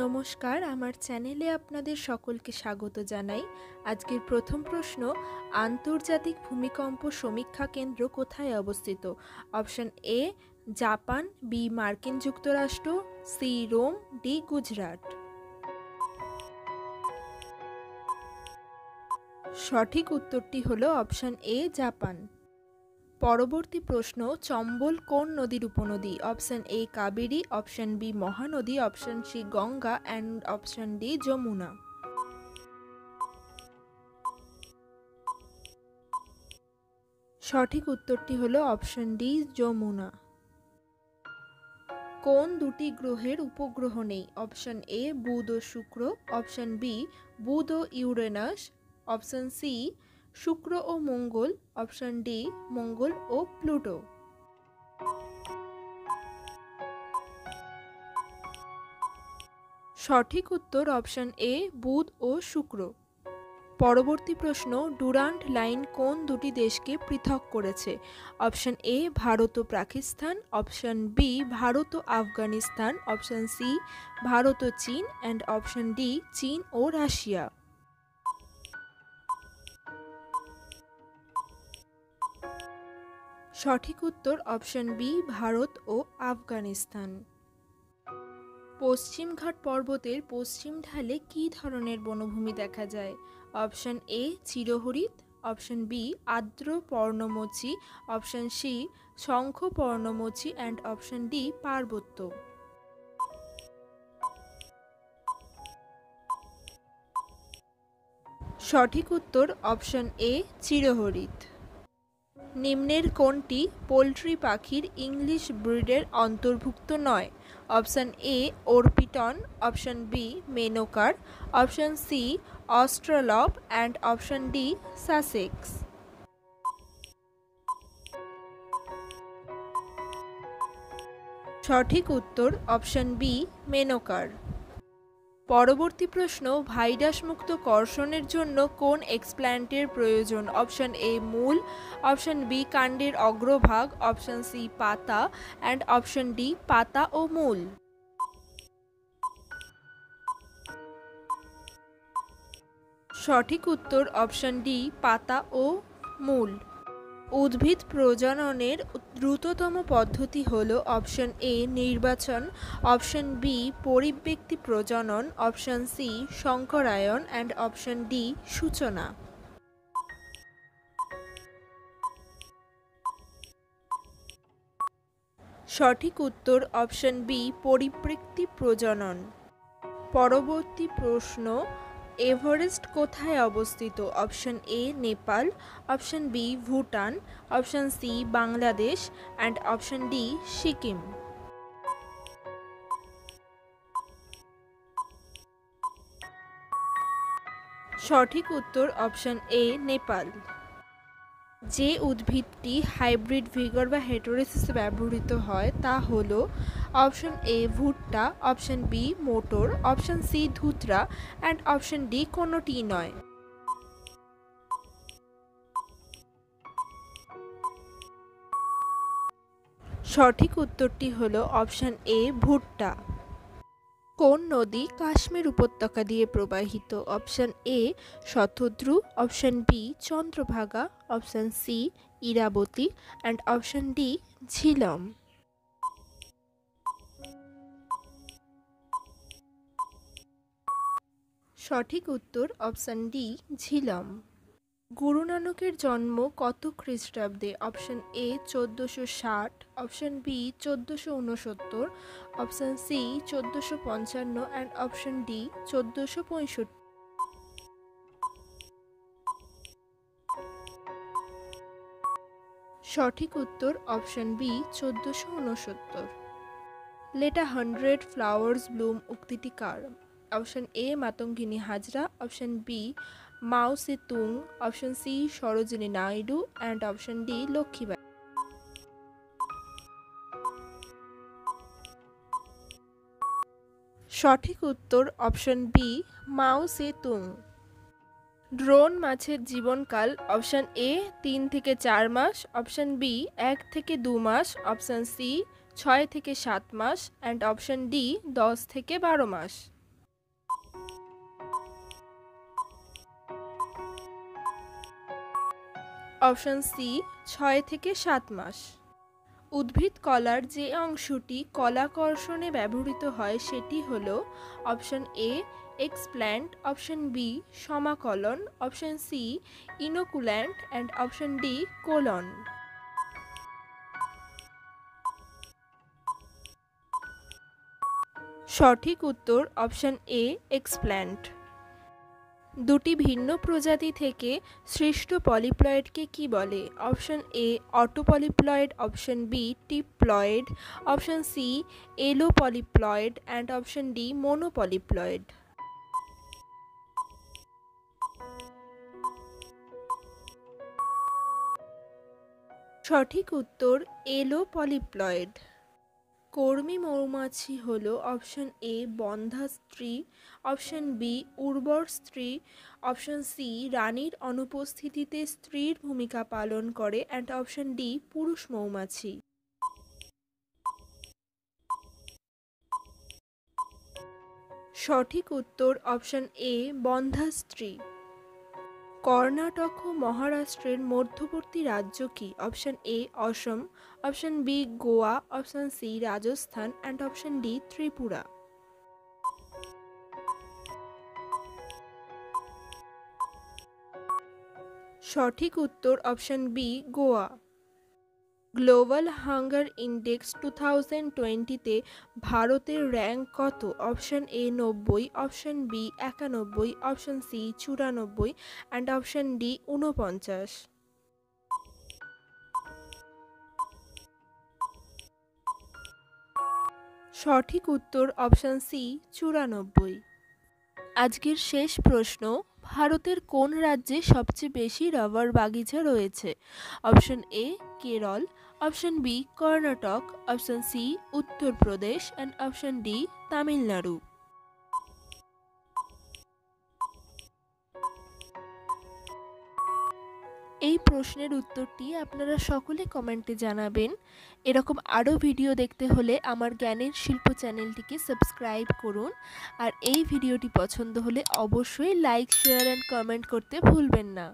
নমস্কার, আমার চ্যানেলে আপনাদের সকলকে স্বাগত জানাই। আজকের প্রথম প্রশ্ন, আন্তর্জাতিক ভূমিকম্প সমীক্ষা কেন্দ্র কোথায় অবস্থিত? অপশন এ জাপান, বি মার্কিন যুক্তরাষ্ট্র, সি রোম, ডি গুজরাট। সঠিক উত্তরটি হলো অপশন এ জাপান। পরবর্তী প্রশ্ন, চম্বল কোন নদীর উপনদী? Option A Kaveri, option B Mahanadi, option C Ganga and option D Yamuna. সঠিক উত্তরটি হলো অপশন ডি যমুনা। কোন দুটি গ্রহের উপগ্রহ নেই? অপশন এ বুধ ও শুক্র, অপশন বি বুধ ও ইউরেনাস, অপশন সি শুক্র ও মঙ্গল, অপশন ডি মঙ্গল ও প্লুটো। সঠিক উত্তর অপশন এ বুধ ও শুক্র। পরবর্তী প্রশ্ন, ডুরান্ট লাইন কোন দুটি দেশকে পৃথক করেছে? অপশন এ ভারত ও পাকিস্তান, অপশন বি ভারত ও আফগানিস্তান, অপশন সি ভারত ও চীন অ্যান্ড অপশন ডি চীন ও রাশিয়া। সঠিক উত্তর অপশন বি ভারত ও আফগানিস্তান। পশ্চিমঘাট পর্বতের পশ্চিম ঢালে কী ধরনের বনভূমি দেখা যায়? অপশন এ চিরহরিৎ, অপশন বি আর্দ্র পর্ণমোচী, অপশন সি শঙ্খ পর্ণমোচী অ্যান্ড অপশন ডি পার্বত্য। সঠিক উত্তর অপশন এ চিরহরিৎ। নিম্নের কোনটি পোল্ট্রি পাখির ইংলিশ ব্রিডের অন্তর্ভুক্ত নয়? Option A Orpington, option B মেনোকার, option C Australorp and option D Sussex. সঠিক উত্তর অপশন বি মেনোকার। পরবর্তী প্রশ্ন, ভাইরাস মুক্ত কর্ষণের জন্য কোন এক্সপ্ল্যান্টের প্রয়োজন? অপশন এ মূল, অপশন বি কাণ্ডের অগ্রভাগ, অপশন সি পাতা অ্যান্ড অপশন ডি পাতা ও মূল। সঠিক উত্তর অপশন ডি পাতা ও মূল। উদ্ভিদ প্রজননের দ্রুততম পদ্ধতি হল অপশন এ নির্বাচন, অপশন বি পরিব্যক্তি প্রজনন, অপশন সি সংকরায়ন অ্যান্ড অপশন ডি সূচনা। সঠিক উত্তর অপশন বি পরিব্যক্তি প্রজনন। পরবর্তী প্রশ্ন, এভারেস্ট কোথায় অবস্থিত? Option A Nepal, option B Bhutan, option C Bangladesh and option D Sikkim. সঠিক উত্তর অপশন এ নেপাল। যে উদ্ভিদটি হাইব্রিড ভিগর বা হেটেরোসিসে ব্যবহৃত হয় তা হল অপশন এ ভুট্টা, অপশন বি মোটর, অপশন সি ধুতরা অ্যান্ড অপশন ডি কোনোটি নয়। সঠিক উত্তরটি হল অপশন এ ভুট্টা। কোন নদী কাশ্মীর উপত্যকা দিয়ে প্রবাহিত? Option A Shatadru, option B Chandrabhaga, option C Iravati and option D Jhelum. সঠিক উত্তর অপশন ডি ঝিলম। গুরু নানকের জন্ম কত খ্রিস্টাব্দে? Option A 1460, option B 1469, option C 1455 and option D 1465। সঠিক উত্তর option B 1469। Let a 100 flowers bloom উক্তিটি কার? Option A Matangini Hazra, option B Mao Tse Tung, option C Sarojini Naidu and option D Lakshmibai. সঠিক উত্তর option B Mao Tse তুং। Drone মাছের জীবনকাল option A 3 থেকে 4 মাস, option B 1 থেকে 2 মাস, অপশন সি 6 থেকে 7 মাস অ্যান্ড অপশন ডি 10 থেকে 12 মাস। অপশন সি 6 থেকে 7 মাস। উদ্ভিদ কলার যে অংশটি কলাকর্ষণে ব্যবহৃত হয় সেটি হল option A explant, option B সমাকলন, option C inoculant and option D colon. সঠিক উত্তর অপশন এ এক্সপ্ল্যান্ট। দুটি ভিন্ন প্রজাতি থেকে সৃষ্ট পলিপ্লয়েডকে কি বলে? Option A autopolyploid, option B triploid, option C allopolyploid and option D monopolyploid. সঠিক উত্তর এলোপলিপ্লয়েড। কর্মী মৌমাছি হল অপশন এ বন্ধা স্ত্রী, অপশন বি উর্বর স্ত্রী, অপশন সি রানীর অনুপস্থিতিতে স্ত্রীর ভূমিকা পালন করে অ্যান্ড অপশন ডি পুরুষ মৌমাছি। সঠিক উত্তর অপশন এ বন্ধা স্ত্রী। কর্ণাটক ও মহারাষ্ট্রের মধ্যবর্তী রাজ্য কি? Option A Assam, option B Goa, option C Rajasthan and option D Tripura. সঠিক উত্তর option B Goa. Global hunger index 2020-তে ভারতের র্যাঙ্ক কত? Option A 90, option B 91, option C 94 and option D 49। সঠিক উত্তর অপশন সি 94। আজকের শেষ প্রশ্ন, ভারতের কোন রাজ্যে সবচেয়ে বেশি রাবার বাগিচা রয়েছে? Option A Kerala, option B Karnataka, option C Uttar Pradesh and option D Tamil Nadu. এই প্রশ্নের উত্তরটি আপনারা সকলে কমেন্টে জানাবেন। এরকম আরও ভিডিও দেখতে হলে আমার জ্ঞানের শিল্প চ্যানেলটিকে সাবস্ক্রাইব করুন। আর এই ভিডিওটি পছন্দ হলে অবশ্যই লাইক, শেয়ার অ্যান্ড কমেন্ট করতে ভুলবেন না।